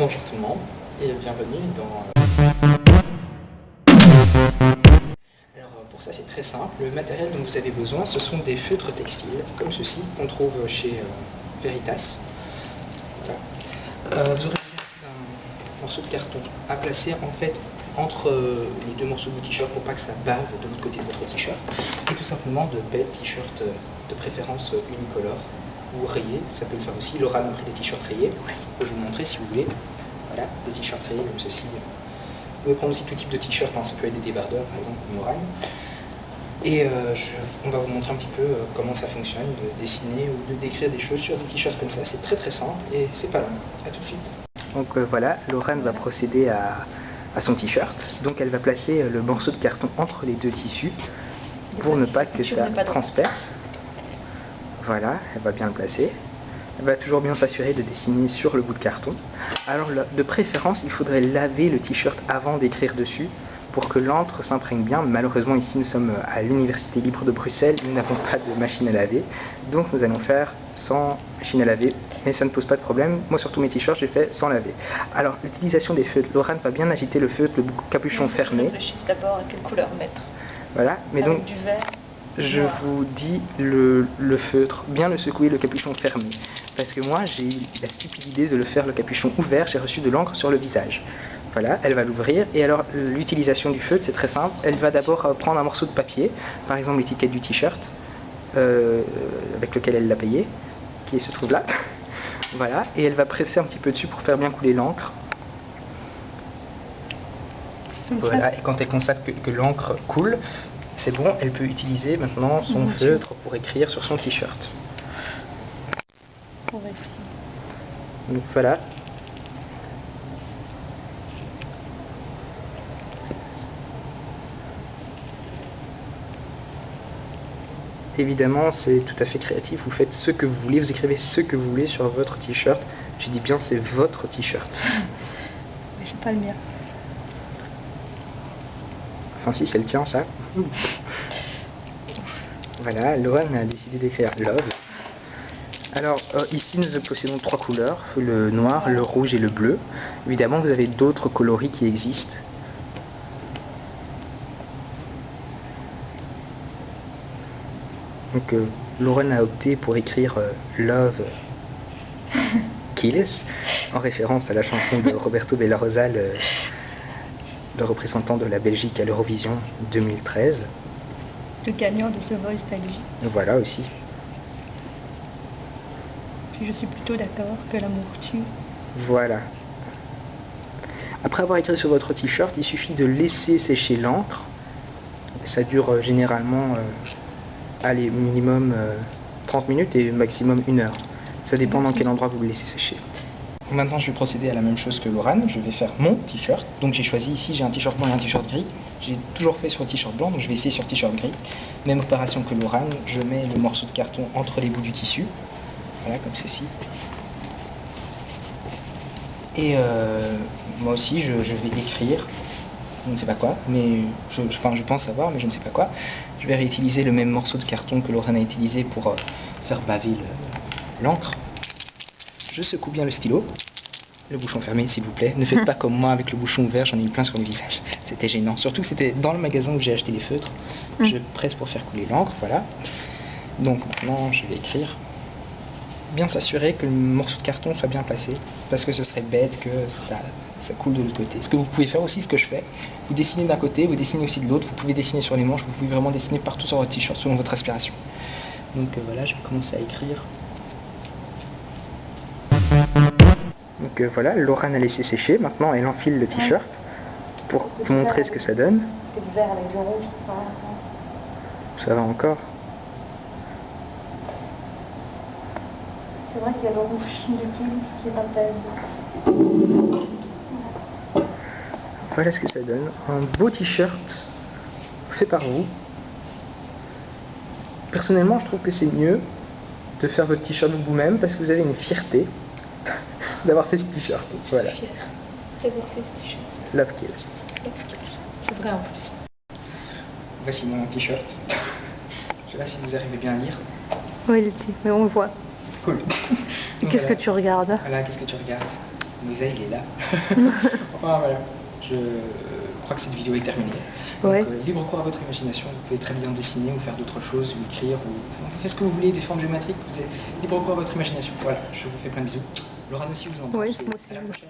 Bonjour tout le monde et bienvenue dans... Alors pour ça c'est très simple, le matériel dont vous avez besoin ce sont des feutres textiles comme ceci qu'on trouve chez Veritas. Voilà. Vous aurez besoin aussi d'un morceau de carton à placer en fait entre les deux morceaux du t-shirt pour pas que ça bave de l'autre côté de votre t-shirt, et tout simplement de belles t-shirts de préférence unicolores ou rayés, ça peut le faire aussi. Laura m'a pris des t-shirts rayés, je peux vous montrer si vous voulez. Voilà, des t-shirts rayés comme ceci. Vous pouvez prendre aussi tout type de t-shirt, hein. Ça peut être des débardeurs par exemple, comme Morane. Et on va vous montrer un petit peu comment ça fonctionne, de dessiner ou de décrire des choses sur des t-shirts comme ça. C'est très très simple et c'est pas long. A tout de suite. Donc voilà, Lorraine va procéder à son t-shirt. Donc elle va placer le morceau de carton entre les deux tissus pour ne pas que ça transperce. Voilà, elle va bien le placer. Elle va toujours bien s'assurer de dessiner sur le bout de carton. Alors de préférence, il faudrait laver le t-shirt avant d'écrire dessus pour que l'encre s'imprègne bien. Malheureusement ici nous sommes à l'Université libre de Bruxelles, nous n'avons pas de machine à laver. Donc nous allons faire sans machine à laver, mais ça ne pose pas de problème. Moi sur tous mes t-shirts j'ai fait sans laver. Alors l'utilisation des feutres, Lorraine va bien agiter le feutre, le capuchon fermé. Je réfléchis d'abord à quelle couleur mettre. Voilà, mais avec donc du vert. je vous dis le feutre, bien le secouer, le capuchon fermé. Parce que moi j'ai eu la stupide idée de le faire le capuchon ouvert, j'ai reçu de l'encre sur le visage. Voilà, elle va l'ouvrir, et alors l'utilisation du feutre c'est très simple. Elle va d'abord prendre un morceau de papier, par exemple l'étiquette du t-shirt, avec lequel elle l'a payé, qui se trouve là. Voilà, et elle va presser un petit peu dessus pour faire bien couler l'encre. Voilà, et quand elle constate que l'encre coule, c'est bon, elle peut utiliser maintenant son feutre pour écrire sur son t-shirt. Donc voilà. Évidemment, c'est tout à fait créatif, vous faites ce que vous voulez, vous écrivez ce que vous voulez sur votre t-shirt. Je dis bien, c'est votre t-shirt. Mais c'est pas le mien. Enfin si, c'est le tien, ça. Voilà, Lorraine a décidé d'écrire Love. Alors, ici nous possédons trois couleurs, le noir, le rouge et le bleu. Évidemment, vous avez d'autres coloris qui existent. Donc, Lorraine a opté pour écrire Love Kills, en référence à la chanson de Roberto Bellarosa, le représentant de la Belgique à l'Eurovision 2013. Le gagnant de The Voice Belgique. Voilà aussi. Puis je suis plutôt d'accord que l'amour tue. Voilà. Après avoir écrit sur votre t-shirt, il suffit de laisser sécher l'encre. Ça dure généralement allez, minimum 30 minutes et maximum 1 heure. Ça dépend dans quel endroit vous le laissez sécher. Maintenant je vais procéder à la même chose que Lorraine, je vais faire mon t-shirt. Donc j'ai choisi ici, j'ai un t-shirt blanc et un t-shirt gris. J'ai toujours fait sur le t-shirt blanc, donc je vais essayer sur le t-shirt gris. Même opération que Lorraine, je mets le morceau de carton entre les bouts du tissu. Voilà, comme ceci. Et moi aussi je vais écrire, je ne sais pas quoi, mais je pense savoir, mais je ne sais pas quoi. Je vais réutiliser le même morceau de carton que Lorraine a utilisé pour faire baver l'encre. Je secoue bien le stylo, le bouchon fermé s'il vous plaît. Ne faites pas comme moi avec le bouchon ouvert, j'en ai eu plein sur le visage. C'était gênant, surtout que c'était dans le magasin où j'ai acheté les feutres. Je presse pour faire couler l'encre, voilà. Donc maintenant je vais écrire. Bien s'assurer que le morceau de carton soit bien placé, parce que ce serait bête que ça coule de l'autre côté. Ce que vous pouvez faire aussi, ce que je fais, vous dessinez d'un côté, vous dessinez aussi de l'autre, vous pouvez dessiner sur les manches, vous pouvez vraiment dessiner partout sur votre t-shirt selon votre aspiration. Donc voilà, je vais commencer à écrire. Donc voilà, Lorraine a laissé sécher, maintenant elle enfile le t-shirt pour vous montrer ce que ça donne. Parce que du vert avec du rouge, c'est pas... Ça va encore. C'est vrai qu'il y a le rouge de Kim qui est intègre. Voilà ce que ça donne. Un beau t-shirt fait par vous. Personnellement, je trouve que c'est mieux de faire votre t-shirt vous-même parce que vous avez une fierté d'avoir fait ce t-shirt. Voilà. Je suis fière d'avoir fait ce t-shirt. Love Kills. C'est vrai en plus. Voici mon t-shirt. Je sais pas si vous arrivez bien à lire. Oui, mais on le voit. Cool. Qu'est-ce que tu regardes? Voilà, qu'est-ce que tu regardes? Moïsa, il est là. Enfin voilà, je crois que cette vidéo est terminée. Ouais. Donc, libre cours à votre imagination, vous pouvez très bien dessiner ou faire d'autres choses, ou écrire, ou faites ce que vous voulez, des formes géométriques, vous êtes libre cours à votre imagination. Voilà, je vous fais plein de bisous. Laurent aussi, vous en Oui, pense. moi À la aussi. prochaine.